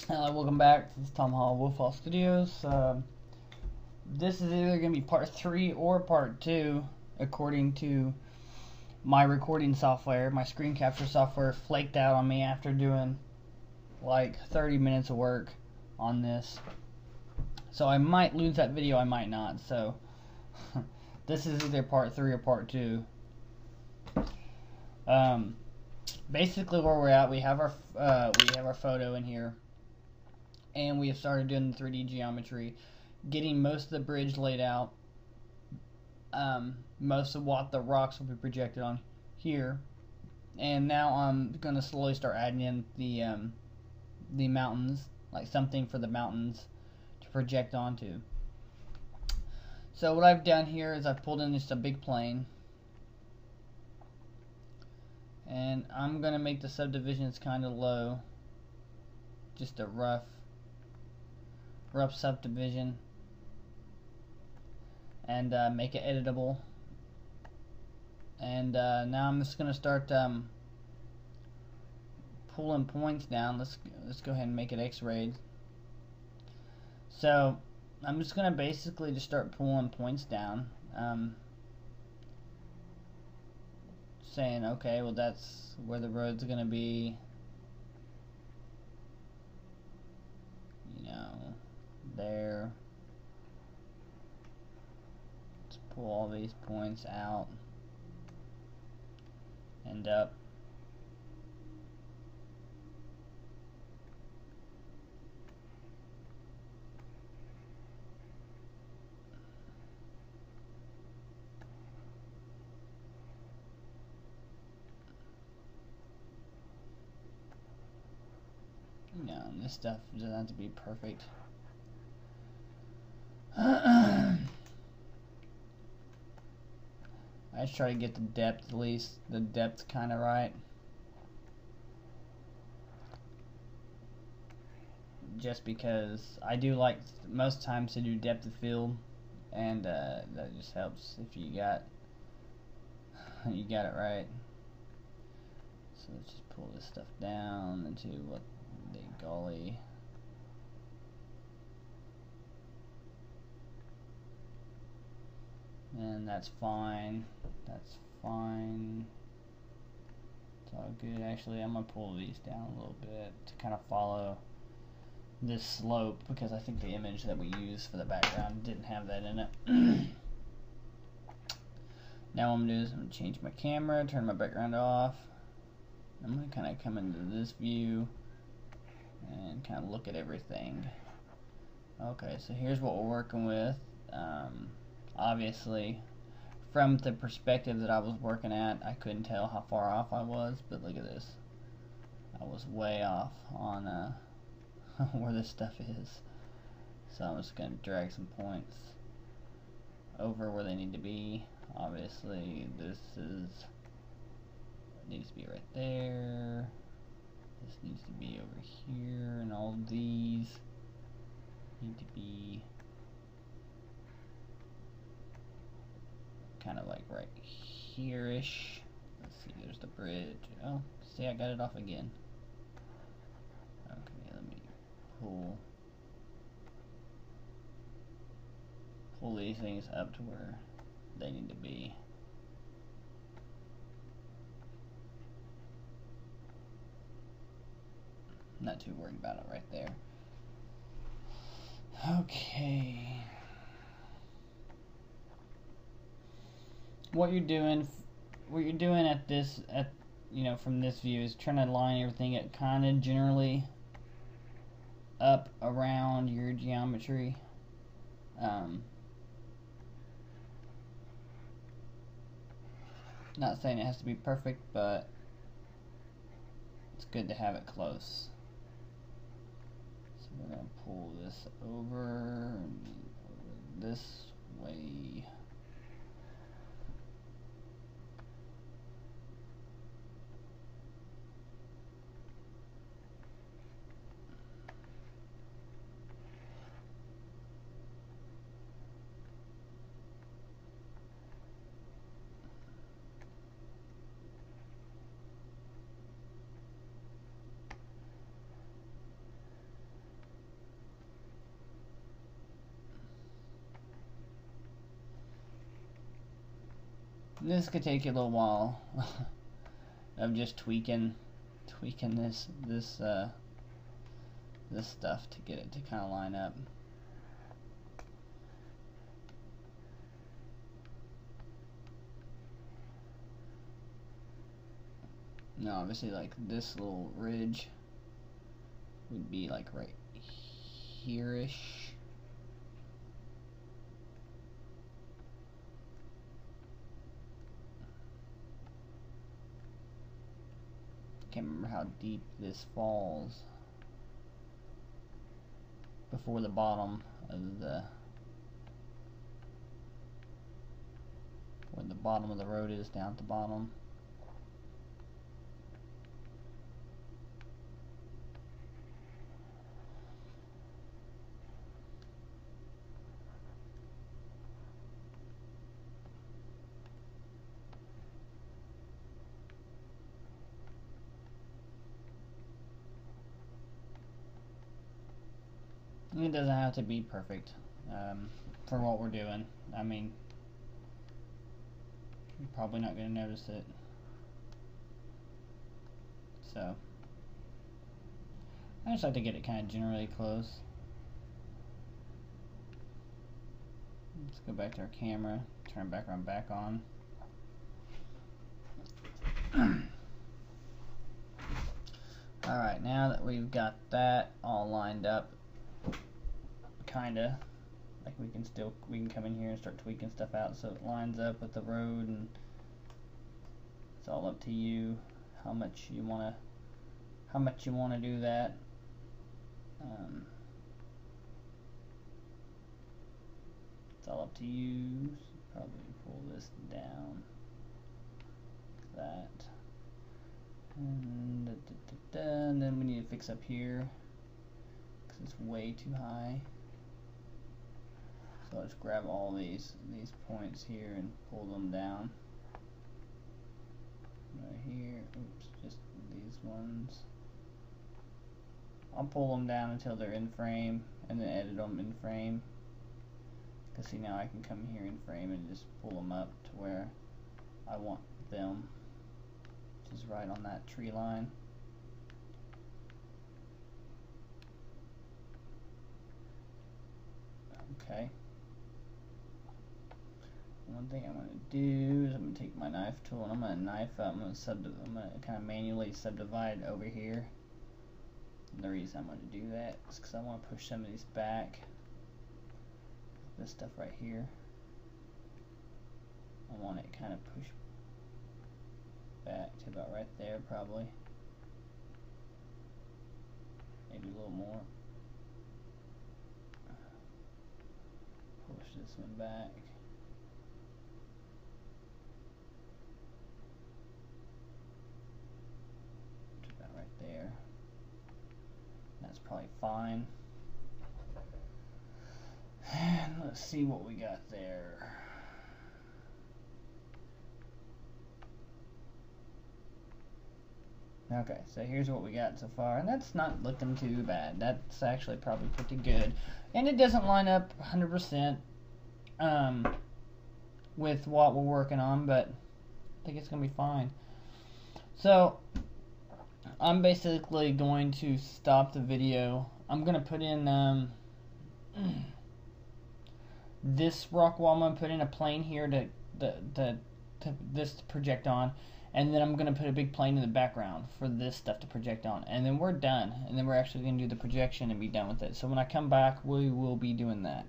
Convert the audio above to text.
Hello, welcome back. This is Tom Hall, Wolfhall Studios. This is either going to be part 3 or part 2, according to my recording software. My screen capture software flaked out on me after doing like 30 minutes of work on this. So I might lose that video, I might not. So this is either part 3 or part 2. Basically where we're at, we have our photo in here. And we have started doing the 3D geometry, getting most of the bridge laid out, most of what the rocks will be projected on here, and now I'm going to slowly start adding in the mountains, like something for the mountains to project onto. So what I've done here is I've pulled in just a big plane, and I'm going to make the subdivisions kind of low, just a rough subdivision, and make it editable. And now I'm just gonna start pulling points down. Let's go ahead and make it X-rayed. So I'm just gonna basically just start pulling points down, saying, okay, well, that's where the road's gonna be, you know, there. Let's pull all these points out and up. You know, this stuff doesn't have to be perfect. I just try to get the depth, at least the depth kind of right, just because I do like most times to do depth of field, and that just helps if you got it right. So let's just pull this stuff down into what the golly. And that's fine. That's fine. It's all good. Actually, I'm going to pull these down a little bit to kind of follow this slope, because I think the image that we used for the background didn't have that in it. Now what I'm going to do is I'm going to change my camera, turn my background off. I'm going to kind of come into this view and kind of look at everything. Okay, so here's what we're working with. Obviously, from the perspective that I was working at, I couldn't tell how far off I was, but look at this. I was way off on where this stuff is. So I'm just going to drag some points over where they need to be. Obviously, this needs to be right there. This needs to be over here, and all of these need to be kind of like right here-ish. Let's see, there's the bridge. Oh, see, I got it off again. Okay, let me pull these things up to where they need to be. Not too worried about it right there. Okay. What you're doing from this view is trying to line everything up kind of generally up around your geometry. Not saying it has to be perfect, but it's good to have it close. So we're going to pull this over this way. this could take a little while of just tweaking this stuff to get it to kind of line up. Now obviously like this little ridge would be like right here-ish. Can't remember how deep this falls before the bottom of the where the bottom of the road is, down at the bottom. It doesn't have to be perfect for what we're doing. I mean, you're probably not going to notice it. So, I just like to get it kind of generally close. Let's go back to our camera, turn background back on. Alright, now that we've got that all lined up, kinda like we can come in here and start tweaking stuff out so it lines up with the road, and it's all up to you how much you wanna do that. It's all up to you. So probably pull this down like that, and then we need to fix up here because it's way too high. So let's grab all these points here and pull them down. Right here, oops, just these ones. I'll pull them down until they're in frame and then edit them in frame. Because see, now I can come here in frame and just pull them up to where I want them, which is right on that tree line. Okay. One thing I'm going to do is I'm going to take my knife tool and I'm going to knife up. I'm going to kind of manually subdivide over here. And the reason I'm going to do that is because I want to push some of these back. This stuff right here, I want it kind of pushed back to about right there, probably. Maybe a little more. Push this one back. Right there. That's probably fine. And let's see what we got there. Okay, so here's what we got so far, and that's not looking too bad. That's actually probably pretty good. And it doesn't line up 100% with what we're working on, but I think it's going to be fine. So I'm basically going to stop the video. I'm going to put in this rock wall. I'm going to put in a plane here to this to project on, and then I'm going to put a big plane in the background for this stuff to project on, and then we're done, and then we're actually going to do the projection and be done with it. So when I come back, we will be doing that.